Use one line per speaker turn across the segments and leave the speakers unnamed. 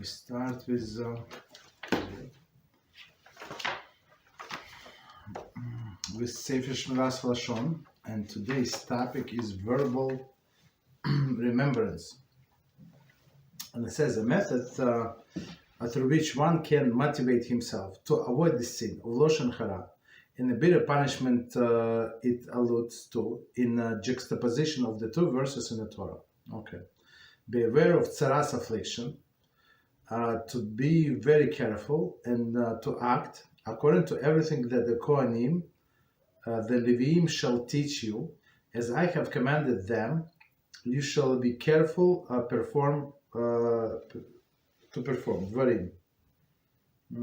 We start with Sefer Shmiras Haloshon, and today's topic is verbal remembrance. And it says a method through which one can motivate himself to avoid the sin of Lashon Hara and the bitter punishment it alludes to in juxtaposition of the two verses in the Torah. Okay. Be aware of Tzaraas affliction, to be very careful and to act according to everything that the Kohanim, the Leviim shall teach you, as I have commanded them. You shall be careful to perform. Very.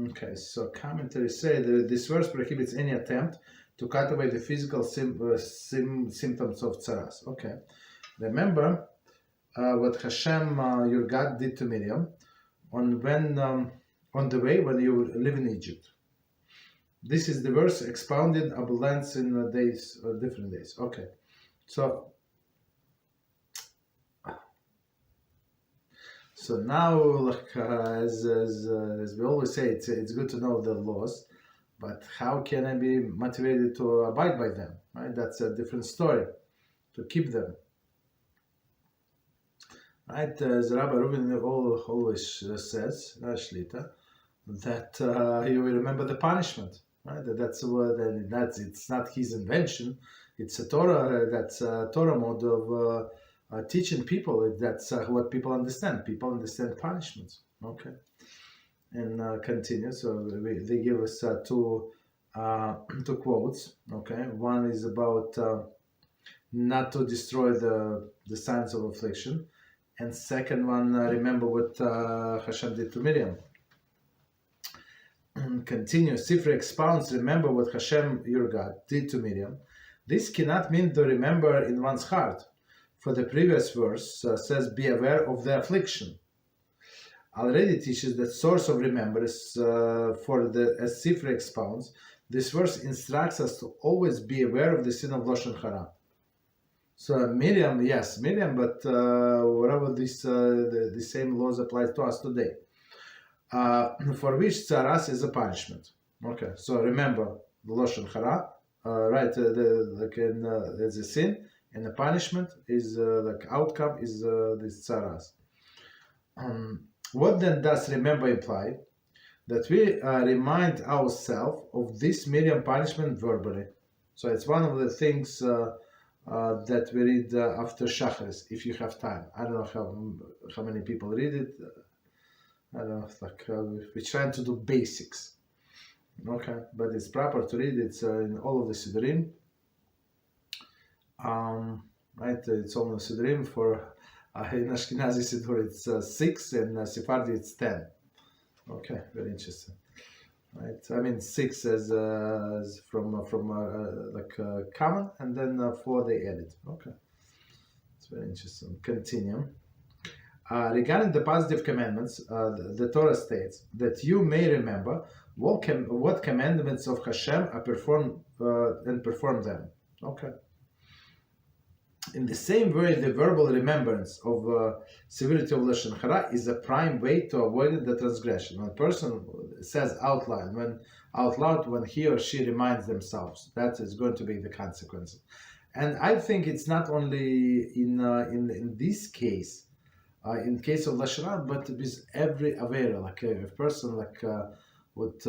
Okay, so commentaries say that this verse prohibits any attempt to cut away the physical symptoms of Tzaraas. Okay, remember what Hashem, your God, did to Miriam on the way when you live in Egypt. This is the verse expounded abundance in different days. Okay, so now, like as we always say, it's good to know the laws, but how can I be motivated to abide by them? Right, that's a different story. To keep them. Right, as Rabbi Reuben always says, Shlita, that he will remember the punishment. Right, that's it's not his invention. It's a Torah. That's a Torah mode of teaching people. That's what people understand. People understand punishments. Okay, and continue. So they give us two quotes. Okay, one is about not to destroy the signs of affliction. And second one, remember what Hashem did to Miriam. Continue. Sefer expounds, remember what Hashem, your God, did to Miriam. This cannot mean to remember in one's heart. For the previous verse says, be aware of the affliction. Already teaches that source of remembrance as Sefer expounds. This verse instructs us to always be aware of the sin of Lashon Hara. So Miriam, but whatever the same laws apply to us today, for which Tzaraas is a punishment. Okay, so remember the Loshon Hara, right? There's a sin, and the punishment is outcome is this Tzaraas. What then does remember imply? That we remind ourselves of this Miriam punishment verbally. So it's one of the things that we read after Shacharis, if you have time. I don't know how many people read it. I don't know, we're trying to do basics. Okay, but it's proper to read. It's in all of the Siddurim. Right, it's all in the Siddurim. For in Ashkenazi Siddur it's 6, and Sephardi it's 10. Okay, very interesting. Right, I mean 6 as from common, and then 4 they added. Okay, it's very interesting. Continue. Regarding the positive commandments, the Torah states that you may remember what commandments of Hashem are performed and perform them. Okay. In the same way, the verbal remembrance of severity of Lashon Hara is a prime way to avoid the transgression. When a person says out loud when he or she reminds themselves, that is going to be the consequences. And I think it's not only in this case, in case of Lashon Hara, but with every Avera. Like a person would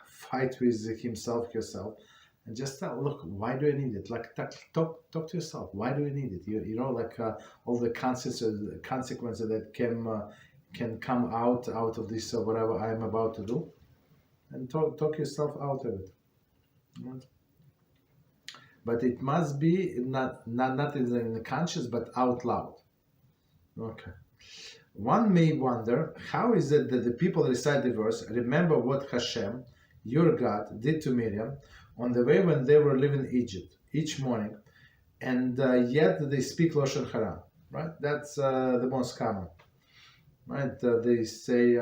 fight with himself, herself. And just look, why do I need it? Like talk to yourself. Why do you need it? You know, all the consequences that can come out of this whatever I am about to do, and talk yourself out of it. Right? But it must be not in the conscious, but out loud. Okay. One may wonder, how is it that the people recite the verse, remember what Hashem, your God, did to Miriam on the way when they were living in Egypt each morning, and yet they speak Loshon Hara, right? That's the most common, right? They say,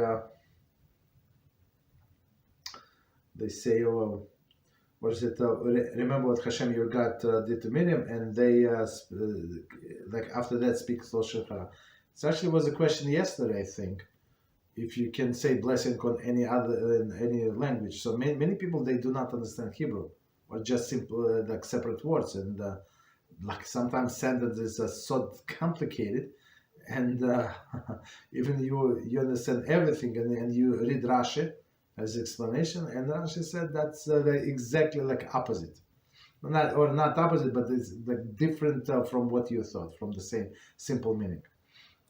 what is it? Remember what Hashem, your God, did to Miriam, and they after that speak Loshon Hara. It actually was a question yesterday, I think, if you can say blessing on any other in any language. So many people, they do not understand Hebrew, or just simple like separate words, and like sometimes sentences are so complicated, and even you understand everything, and you read Rashi as explanation, and Rashi said that's exactly like opposite. Not opposite, but it's like different from what you thought, from the same simple meaning.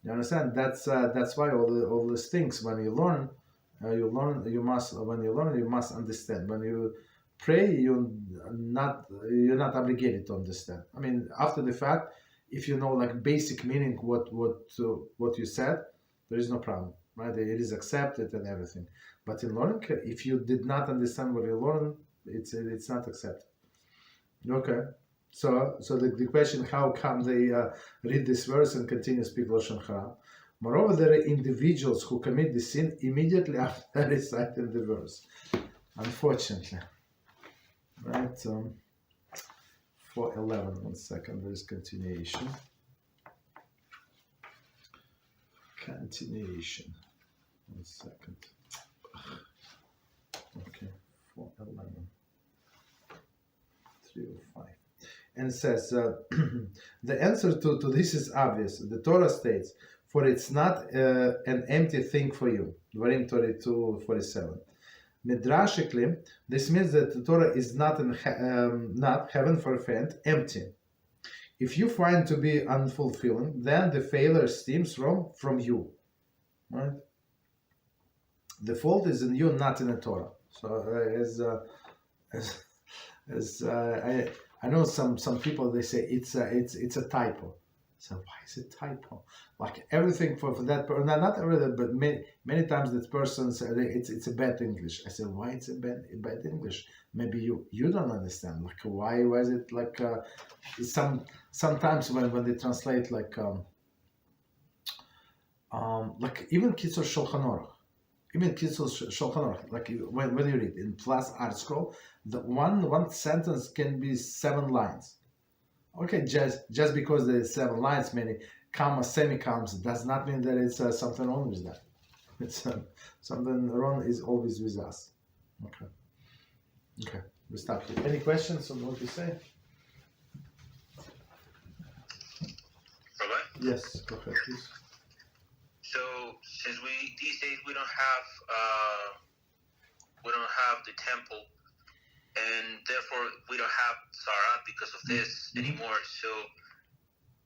You understand? That's why all these things, when you learn, you must understand. When you pray, you're not obligated to understand. I mean, after the fact, if you know like basic meaning what you said, there is no problem, right? It is accepted and everything. But in learning, if you did not understand what you learn, it's not accepted. Okay. So the question, how come they read this verse and continue to speak Lashon Hara? Moreover, there are individuals who commit the sin immediately after reciting the verse. Unfortunately. Right? 4:11, 1 second, there is continuation. Continuation. 1 second. Okay, 4:11. 3:05. And says, the answer to this is obvious. The Torah states, for it's not an empty thing for you. Dvarim 32:47. Midrashically, this means that the Torah is not not heaven forfeit, empty. If you find to be unfulfilling, then the failure stems from you. Right? The fault is in you, not in the Torah. So I know some people, they say it's a typo. So why is it typo? Like everything for that person, not everything, but many times that person say it's a bad English. I said, why it's a bad English? Maybe you don't understand. Like why is it like sometimes when they translate like even Kitzur Shulchan Aruch. Even Kitzur Shulchan Aruch, like when you read in plus art scroll, the one sentence can be 7 lines. Okay, just because there's 7 lines, many commas, semicolons, does not mean that it's something wrong with that. It's something wrong is always with us. Okay, we stop here. Any questions on what you say?
Rabbi?
Yes, go ahead, please.
So since these days we don't have the temple, and therefore we don't have Tzaraas because of this anymore. So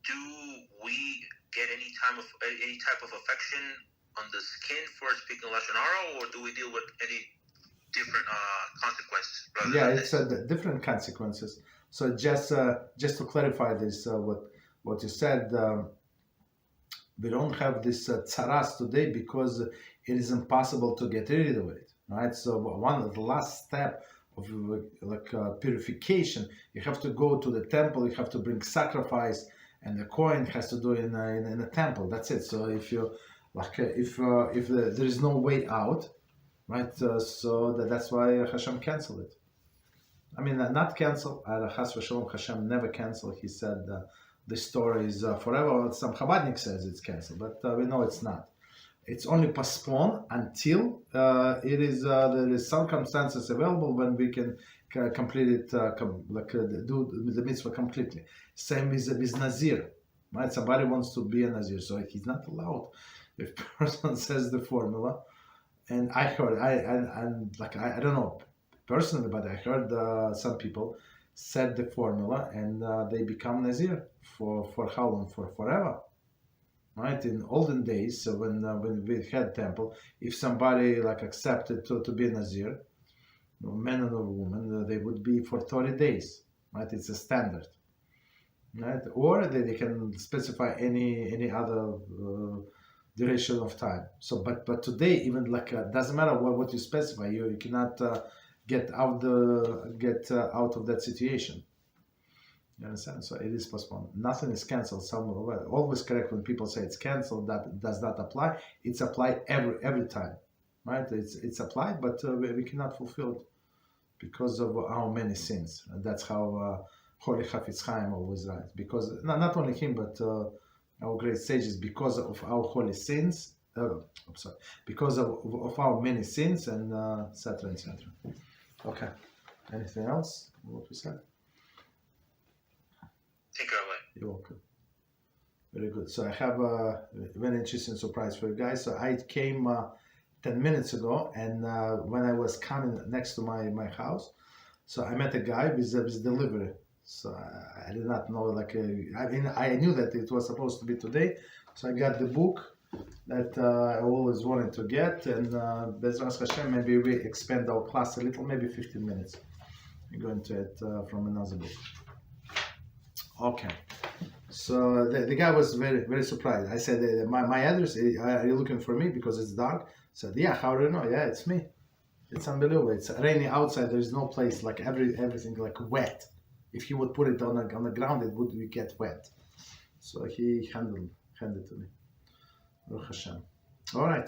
do we get any type of affection on the skin for speaking Lashon Hara, or do we deal with any different consequences?
Yeah, it's different consequences. So just to clarify this, what you said. We don't have this Tzaraas today because it is impossible to get rid of it, right? So one of the last step of purification, you have to go to the temple, you have to bring sacrifice, and the Kohen has to do it in a temple. That's it. So if you if there is no way out, right? So that's why Hashem canceled it. I mean, not cancel. Chas v'shalom, Hashem never canceled. He said. The story is forever. Some Chabadnik says it's canceled, but we know it's not. It's only postponed until there is circumstances available when we can complete it, do the mitzvah completely. Same with Nazir, right? Somebody wants to be a Nazir, so he's not allowed. If person says the formula, and I heard, I don't know personally, but I heard some people said the formula and they become Nazir for how long? For forever, right? In olden days, so when we had temple, if somebody like accepted to be a Nazir, man or woman, they would be for 30 days, right? It's a standard, right? Or they can specify any other duration of time. So, but today, even doesn't matter what you specify, you cannot get out of that situation. You understand? So it is postponed. Nothing is cancelled. Always correct when people say it's cancelled. That does not apply. It's applied every time, right? It's applied, but we cannot fulfill it because of our many sins. And that's how Holy Chofetz Chaim always writes. Because not only him, but our great sages, because of our holy sins, I'm sorry, because of our many sins and etc. etc. Okay. Anything else? What we said?
Take it away.
You're welcome. Very good. So I have a very interesting surprise for you guys. So I came 10 minutes ago, and when I was coming next to my house, so I met a guy with delivery. So I did not know, I knew that it was supposed to be today. So I got the book that I always wanted to get, and BeEzrat HaShem, maybe we expand our class a little, maybe 15 minutes. We go into it from another book. Okay. So the guy was very, very surprised. I said, my address, are you looking for me because it's dark? He said, yeah, how do you know? Yeah, it's me. It's unbelievable. It's raining outside. There's no place, like everything like wet. If he would put it on the ground, it would get wet. So he handed it to me. Baruch Hashem. All right.